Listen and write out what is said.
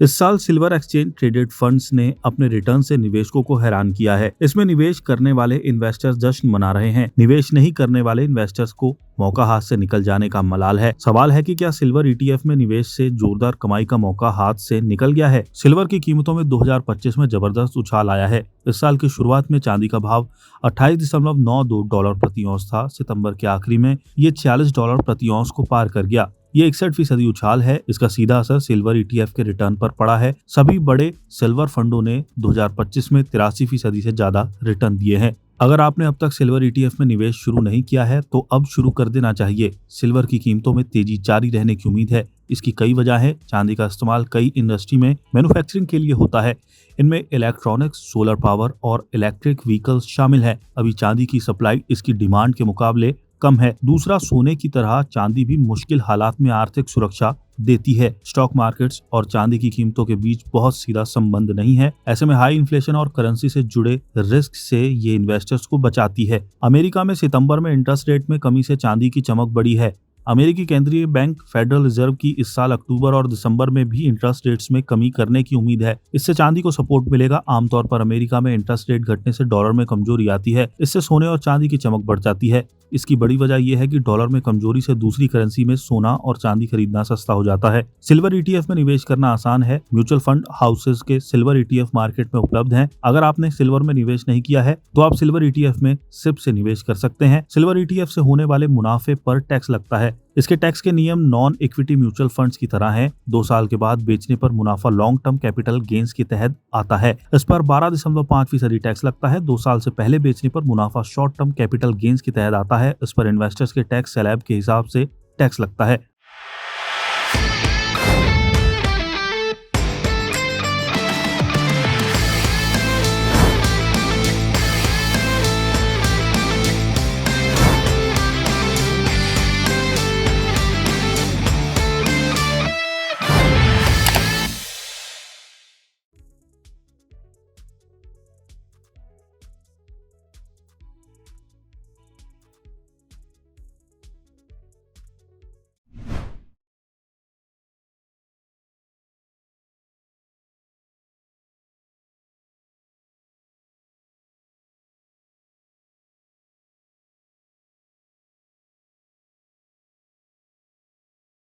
इस साल silver exchange traded funds ने अपने रिटर्न से निवेशकों को हैरान किया है। इसमें निवेश करने वाले इन्वेस्टर्स जश्न मना रहे हैं। निवेश नहीं करने वाले इन्वेस्टर्स को मौका हाथ से निकल जाने का मलाल है। सवाल है कि क्या सिल्वर ईटीएफ में निवेश से जोरदार कमाई का मौका हाथ से निकल गया है। सिल्वर की कीमतों में 2025 में जबरदस्त उछाल आया है। इस साल की शुरुआत में चांदी का भाव $28.92 प्रति औंस था। सितंबर के आखिरी में ये $46 प्रति औंस को पार कर गया। ये 61% उछाल है। इसका सीधा असर सिल्वर ईटीएफ के रिटर्न पर पड़ा है। सभी बड़े सिल्वर फंडों ने 2025 में 83% से ज्यादा रिटर्न दिए हैं। अगर आपने अब तक सिल्वर ईटीएफ में निवेश शुरू नहीं किया है तो अब शुरू कर देना चाहिए। सिल्वर की कीमतों में तेजी जारी रहने की उम्मीद है। इसकी कई वजह है। चांदी का इस्तेमाल कई इंडस्ट्री में मैन्युफैक्चरिंग के लिए होता है। इनमें इलेक्ट्रॉनिक्स, सोलर पावर और इलेक्ट्रिक व्हीकल्स शामिल है। अभी चांदी की सप्लाई इसकी डिमांड के मुकाबले कम है। दूसरा, सोने की तरह चांदी भी मुश्किल हालात में आर्थिक सुरक्षा देती है। स्टॉक मार्केट्स और चांदी की कीमतों के बीच बहुत सीधा संबंध नहीं है। ऐसे में हाई इन्फ्लेशन और करेंसी से जुड़े रिस्क से ये इन्वेस्टर्स को बचाती है। अमेरिका में सितंबर में इंटरेस्ट रेट में कमी से चांदी की चमक बढ़ी है। अमेरिकी केंद्रीय बैंक फेडरल रिजर्व की इस साल अक्टूबर और दिसंबर में भी इंटरेस्ट रेट्स में कमी करने की उम्मीद है। इससे चांदी को सपोर्ट मिलेगा। आमतौर पर अमेरिका में इंटरेस्ट रेट घटने से डॉलर में कमजोरी आती है। इससे सोने और चांदी की चमक बढ़ जाती है। इसकी बड़ी वजह यह है कि डॉलर में कमजोरी से दूसरी करेंसी में सोना और चांदी खरीदना सस्ता हो जाता है। सिल्वर ईटीएफ में निवेश करना आसान है। म्यूचुअल फंड हाउसेज के सिल्वर ईटीएफ मार्केट में उपलब्ध हैं। अगर आपने सिल्वर में निवेश नहीं किया है तो आप सिल्वर ईटीएफ में सिप से निवेश कर सकते हैं। सिल्वर ईटीएफ से होने वाले मुनाफे पर टैक्स लगता है। इसके टैक्स के नियम नॉन इक्विटी म्यूचुअल फंड्स की तरह हैं। 2 साल के बाद बेचने पर मुनाफा लॉन्ग टर्म कैपिटल गेन्स के तहत आता है। इस पर 12.5% टैक्स लगता है। 2 साल से पहले बेचने पर मुनाफा शॉर्ट टर्म कैपिटल गेन्स के तहत आता है। इस पर इन्वेस्टर्स के टैक्स स्लैब के हिसाब से टैक्स लगता है।